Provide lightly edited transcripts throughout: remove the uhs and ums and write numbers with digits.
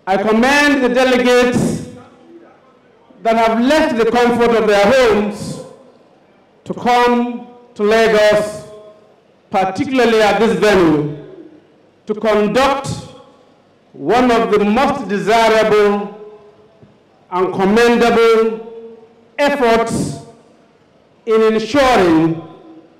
I commend the delegates that have left the comfort of their homes to come to Lagos, particularly at this venue, to conduct one of the most desirable and commendable efforts in ensuring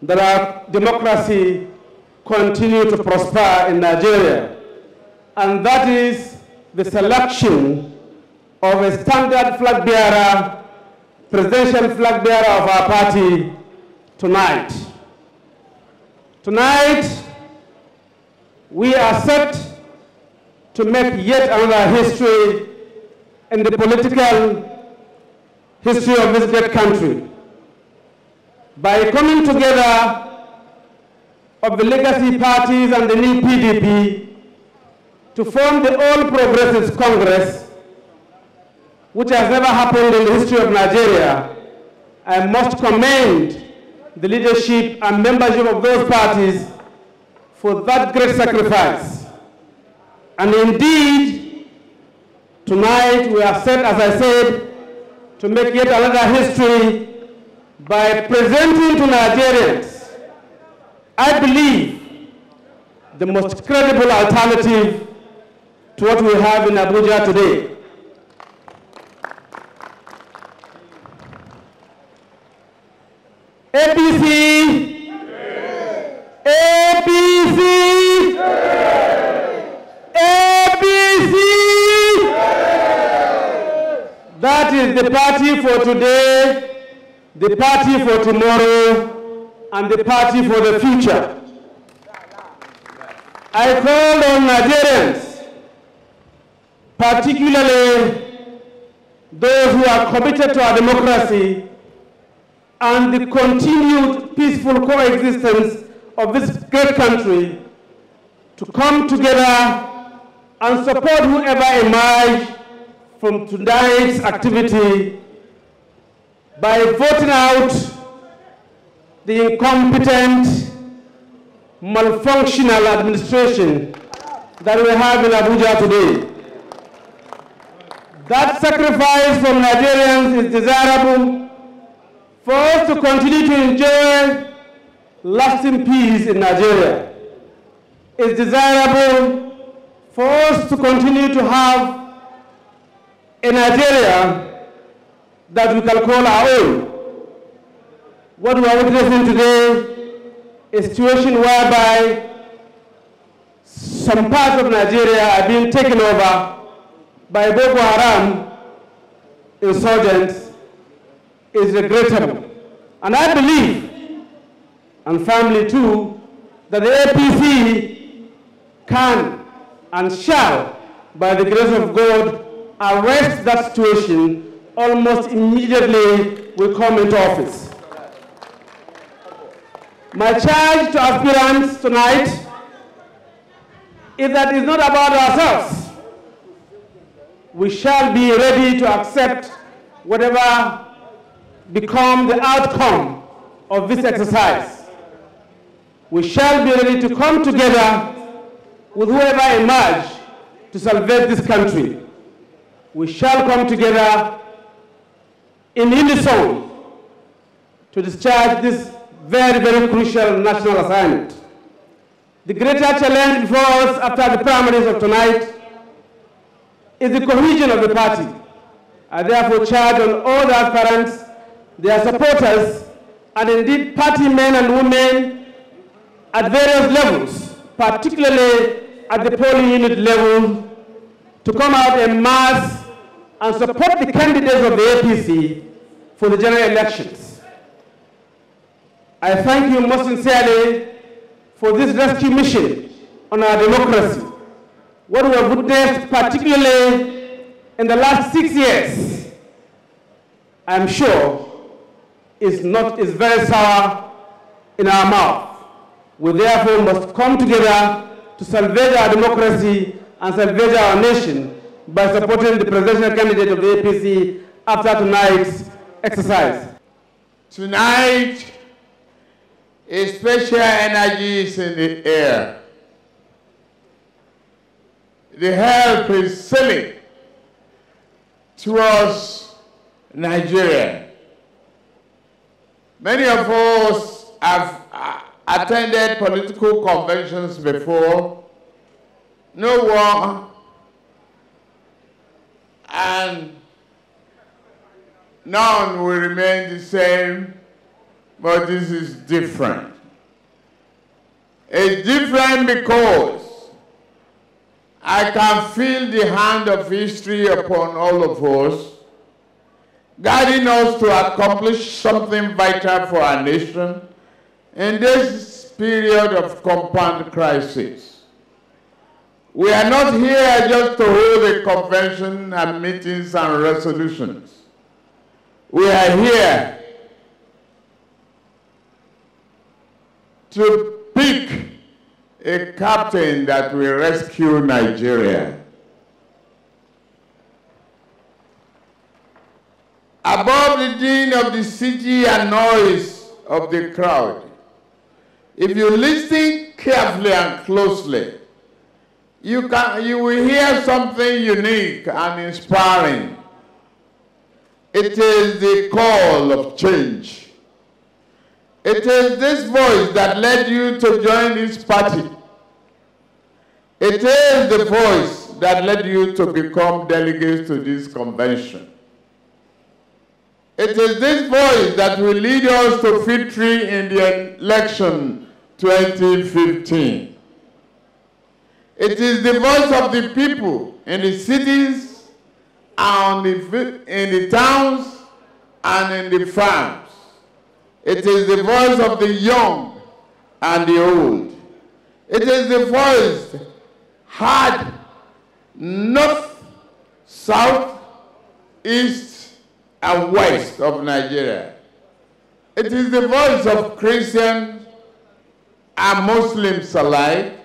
that our democracy continue to prosper in Nigeria. And that is the selection of a standard flag bearer, presidential flag bearer of our party tonight. Tonight, we are set to make yet another history in the political history of this great country by coming together of the legacy parties and the new PDP to form the All Progressives Congress, which has never happened in the history of Nigeria. I must commend the leadership and membership of those parties for that great sacrifice. And indeed, tonight we are set, as I said, to make yet another history by presenting to Nigerians, I believe, the most credible alternative to what we have in Abuja today. APC! APC! APC! That is the party for today, the party for tomorrow, and the party for the future. I called on Nigerians, particularly those who are committed to our democracy and the continued peaceful coexistence of this great country, to come together and support whoever emerges from tonight's activity by voting out the incompetent, malfunctional administration that we have in Abuja today. That sacrifice from Nigerians is desirable for us to continue to enjoy lasting peace in Nigeria. It's desirable for us to continue to have a Nigeria that we can call our own. What we are witnessing today is a situation whereby some parts of Nigeria are being taken over by Boko Haram insurgents is regrettable. And I believe, and firmly too, that the APC can and shall, by the grace of God, arrest that situation almost immediately we come into office. My charge to aspirants tonight is that it's not about ourselves. We shall be ready to accept whatever become the outcome of this exercise. We shall be ready to come together with whoever emerges to salvage this country. We shall come together in unison to discharge this very, very crucial national assignment. The greater challenge before us after the primaries of tonight is the cohesion of the party. I therefore charge on all the aspirants, their supporters, and indeed party men and women at various levels, particularly at the polling unit level, to come out en masse and support the candidates of the APC for the general elections. I thank you most sincerely for this rescue mission on our democracy. What we have witnessed, particularly in the last 6 years, I'm sure is very sour in our mouth. We therefore must come together to salvage our democracy and salvage our nation by supporting the presidential candidate of the APC after tonight's exercise. Tonight, a special energy is in the air. the help is silly towards Nigeria. Many of us have attended political conventions before. No war, and none will remain the same, but this is different. It's different because I can feel the hand of history upon all of us, guiding us to accomplish something vital for our nation in this period of compound crisis. We are not here just to hold a convention and meetings and resolutions. We are here to pick a captain that will rescue Nigeria. Above the din of the city and noise of the crowd, if you listen carefully and closely, you will hear something unique and inspiring. It is the call of change. It is this voice that led you to join this party. It is the voice that led you to become delegates to this convention. It is this voice that will lead us to victory in the election 2015. It is the voice of the people in the cities, and in the towns, and in the farms. It is the voice of the young and the old. It is the voice heard north, south, east, and west of Nigeria. It is the voice of Christians and Muslims alike.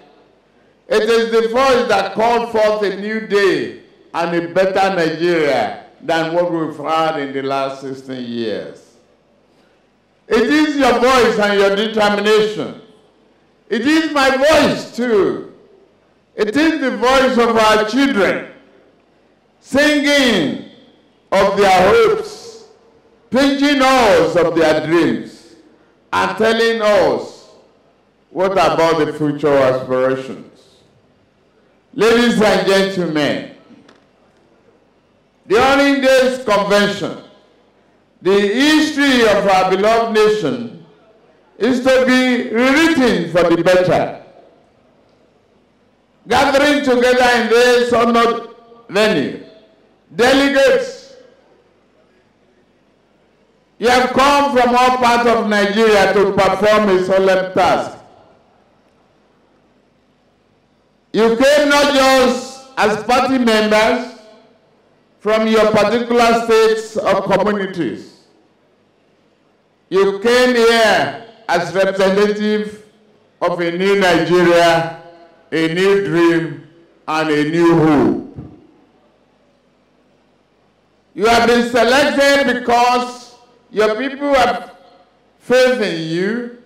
It is the voice that called forth a new day and a better Nigeria than what we've had in the last 16 years. It is your voice and your determination. It is my voice too. It is the voice of our children singing of their hopes, pinching us of their dreams, and telling us what about the future aspirations. Ladies and gentlemen, during this convention, the history of our beloved nation is to be rewritten for the better. Gathering together in this honored venue, delegates, you have come from all parts of Nigeria to perform a solemn task. You came not just as party members from your particular states or communities. You came here as representative of a new Nigeria, a new dream, and a new hope. You have been selected because your people have faith in you.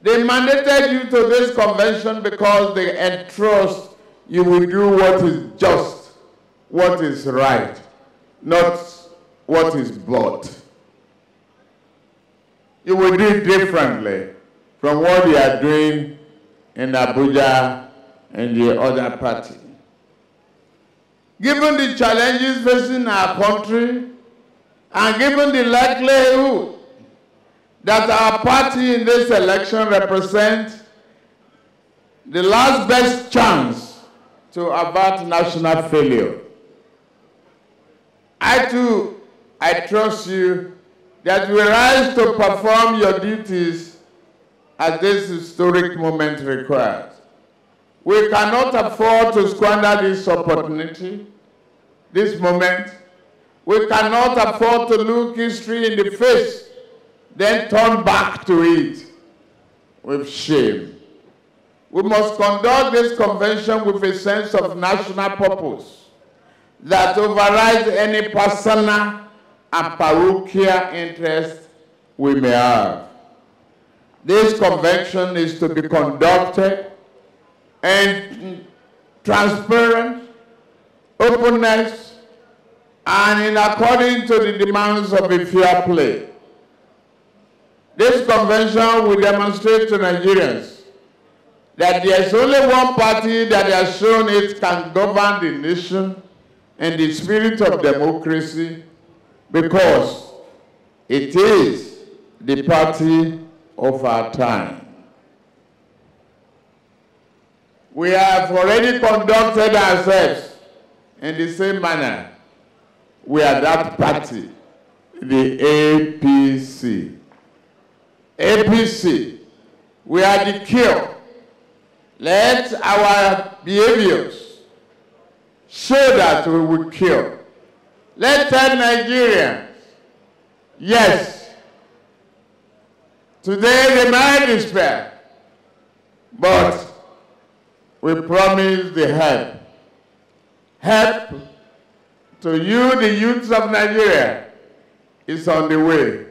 They mandated you to this convention because they entrust you will do what is just, what is right, not what is bought. You will do it differently from what you are doing in Abuja and the other party. Given the challenges facing our country, and given the likelihood that our party in this election represents the last best chance to avert national failure, I trust you that we rise to perform your duties as this historic moment requires. We cannot afford to squander this opportunity, this moment. We cannot afford to look history in the face, then turn back to it with shame. We must conduct this convention with a sense of national purpose that overrides any personal and parochial interest we may have. This convention is to be conducted in transparent, openness, and in according to the demands of a fair play. This convention will demonstrate to Nigerians that there is only one party that has shown it can govern the nation in the spirit of democracy, because it is the party of our time. We have already conducted ourselves in the same manner. We are that party, the APC. APC, we are the cure. Let our behaviors show that we will cure. Let's tell Nigerians, yes, today they might despair, but we promise the help. Help to you, the youths of Nigeria, is on the way.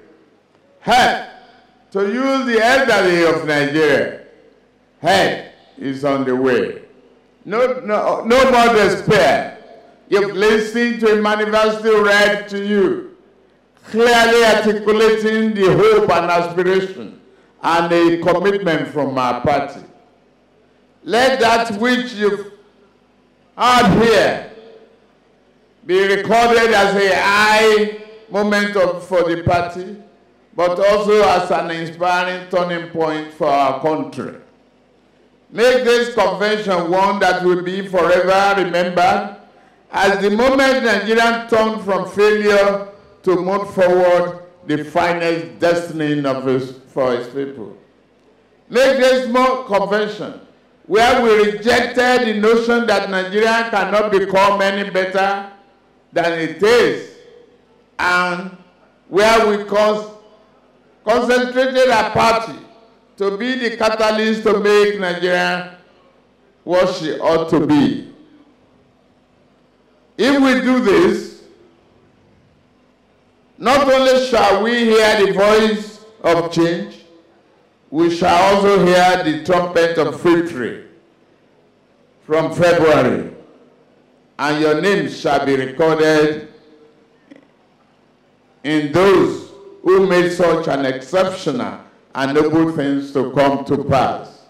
Help to you, the elderly of Nigeria, help is on the way. No more despair. You've listened to a manifesto read to you, clearly articulating the hope and aspiration and a commitment from our party. Let that which you've heard here be recorded as a high moment for the party, but also as an inspiring turning point for our country. Make this convention one that will be forever remembered as the moment Nigeria turned from failure to move forward the finest destiny for its people. Make this convention where we rejected the notion that Nigeria cannot become any better than it is, and where we concentrated our party to be the catalyst to make Nigeria what she ought to be. If we do this, not only shall we hear the voice of change, we shall also hear the trumpet of victory from February, and your names shall be recorded in those who made such an exceptional and noble things to come to pass.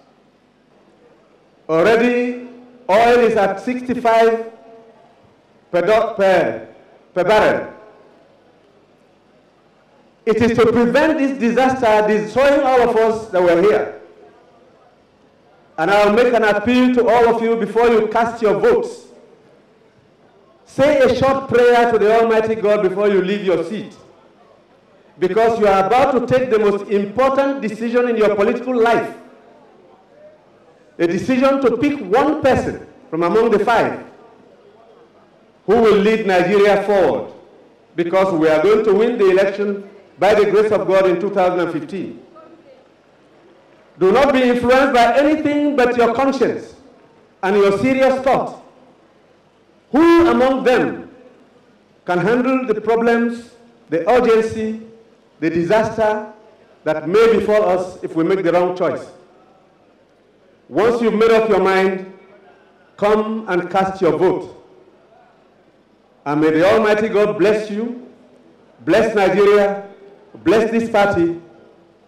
Already, oil is at 65 per barrel. It is to prevent this disaster destroying all of us that were here. And I will make an appeal to all of you before you cast your votes. Say a short prayer to the Almighty God before you leave your seat, because you are about to take the most important decision in your political life. A decision to pick one person from among the five who will lead Nigeria forward, because we are going to win the election by the grace of God in 2015. Do not be influenced by anything but your conscience and your serious thought. Who among them can handle the problems, the urgency, the disaster that may befall us if we make the wrong choice? Once you've made up your mind, come and cast your vote. And may the Almighty God bless you, bless Nigeria, bless this party,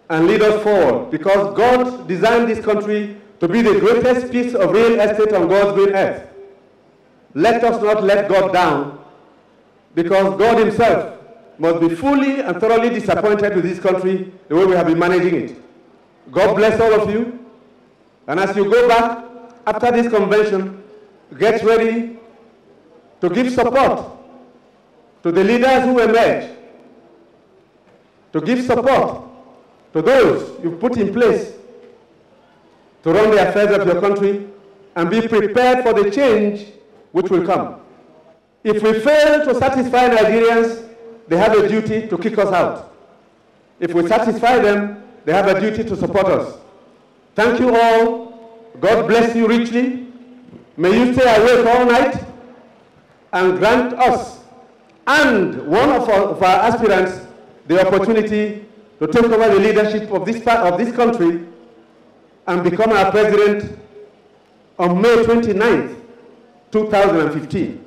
and lead us forward, because God designed this country to be the greatest piece of real estate on God's green earth. Let us not let God down, because God himself must be fully and thoroughly disappointed with this country the way we have been managing it. God bless all of you. And as you go back after this convention, get ready to give support to the leaders who emerge, to give support to those you put in place to run the affairs of your country, and be prepared for the change which will come. If we fail to satisfy Nigerians, they have a duty to kick us out. If we satisfy them, they have a duty to support us. Thank you all. God bless you richly. May you stay awake all night and grant us and one of our aspirants the opportunity to take over the leadership of this country and become our president on May 29th, 2015.